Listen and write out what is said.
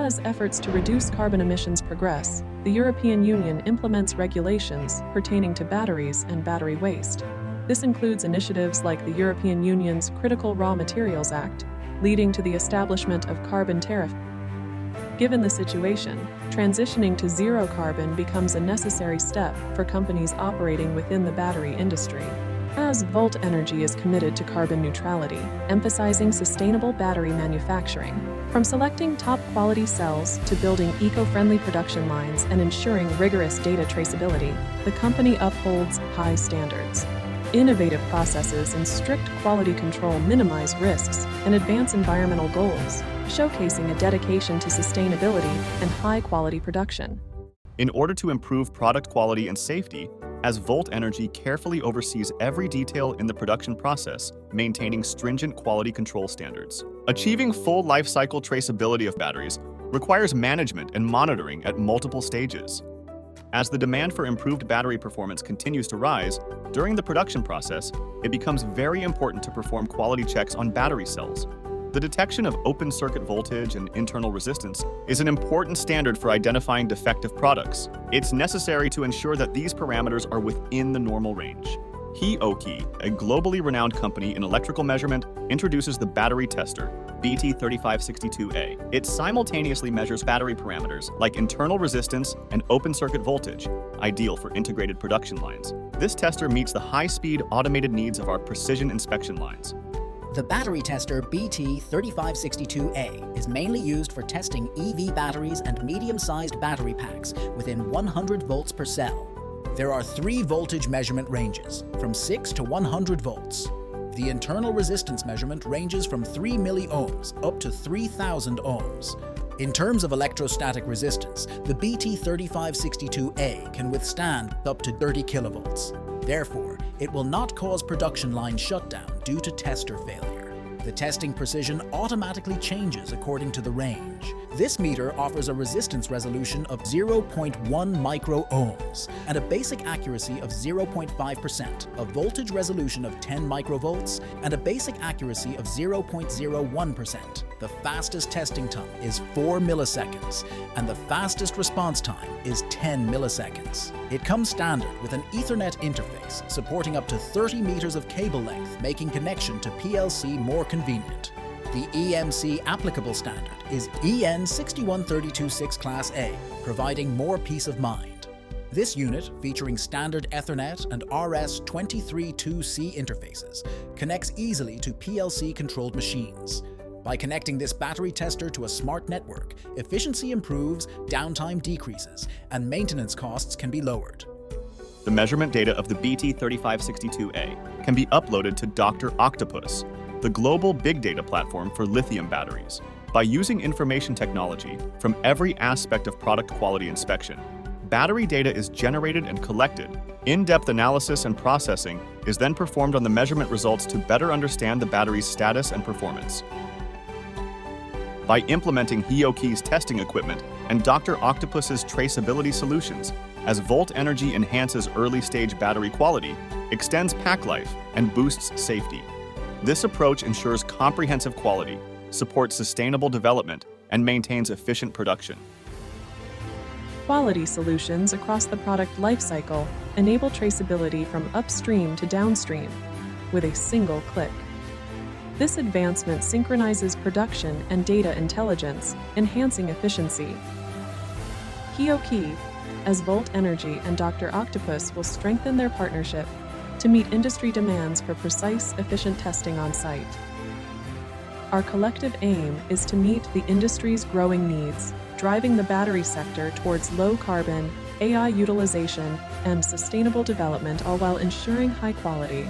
As efforts to reduce carbon emissions progress, the European Union implements regulations pertaining to batteries and battery waste. This includes initiatives like the European Union's Critical Raw Materials Act, leading to the establishment of carbon tariff. Given the situation, transitioning to zero carbon becomes a necessary step for companies operating within the battery industry. As Volt Energy is committed to carbon neutrality, emphasizing sustainable battery manufacturing, from selecting top-quality cells to building eco-friendly production lines and ensuring rigorous data traceability, the company upholds high standards. Innovative processes and strict quality control minimize risks and advance environmental goals, showcasing a dedication to sustainability and high-quality production. In order to improve product quality and safety, as Volt Energy carefully oversees every detail in the production process, maintaining stringent quality control standards. Achieving full life cycle traceability of batteries requires management and monitoring at multiple stages. As the demand for improved battery performance continues to rise, during the production process, it becomes very important to perform quality checks on battery cells. The detection of open circuit voltage and internal resistance is an important standard for identifying defective products. It's necessary to ensure that these parameters are within the normal range. Hioki, a globally renowned company in electrical measurement, introduces the battery tester, BT3562A. It simultaneously measures battery parameters like internal resistance and open circuit voltage, ideal for integrated production lines. This tester meets the high-speed automated needs of our precision inspection lines. The battery tester BT3562A is mainly used for testing EV batteries and medium-sized battery packs within 100 volts per cell. There are 3 voltage measurement ranges, from 6 to 100 volts. The internal resistance measurement ranges from 3 milliohms up to 3,000 ohms. In terms of electrostatic resistance, the BT3562A can withstand up to 30 kilovolts. Therefore, it will not cause production line shutdown due to tester failure. The testing precision automatically changes according to the range. This meter offers a resistance resolution of 0.1 micro-ohms and a basic accuracy of 0.5%, a voltage resolution of 10 microvolts, and a basic accuracy of 0.01%. The fastest testing time is 4 milliseconds, and the fastest response time is 10 milliseconds. It comes standard with an Ethernet interface supporting up to 30 meters of cable length, making connection to PLC more convenient. The EMC applicable standard is EN 61326 Class A, providing more peace of mind. This unit, featuring standard Ethernet and RS232C interfaces, connects easily to PLC-controlled machines. By connecting this battery tester to a smart network, efficiency improves, downtime decreases, and maintenance costs can be lowered. The measurement data of the BT3562A can be uploaded to Dr. Octopus, the global big data platform for lithium batteries. By using information technology from every aspect of product quality inspection, battery data is generated and collected. In-depth analysis and processing is then performed on the measurement results to better understand the battery's status and performance. By implementing Hioki's testing equipment and Dr. Octopus's traceability solutions, as Volt Energy enhances early-stage battery quality, extends pack life, and boosts safety. This approach ensures comprehensive quality, supports sustainable development, and maintains efficient production. Quality solutions across the product lifecycle enable traceability from upstream to downstream with a single click. This advancement synchronizes production and data intelligence, enhancing efficiency. Hioki, as Volt Energy and Dr. Octopus will strengthen their partnership to meet industry demands for precise, efficient testing on site. Our collective aim is to meet the industry's growing needs, driving the battery sector towards low carbon, AI utilization, and sustainable development, all while ensuring high quality,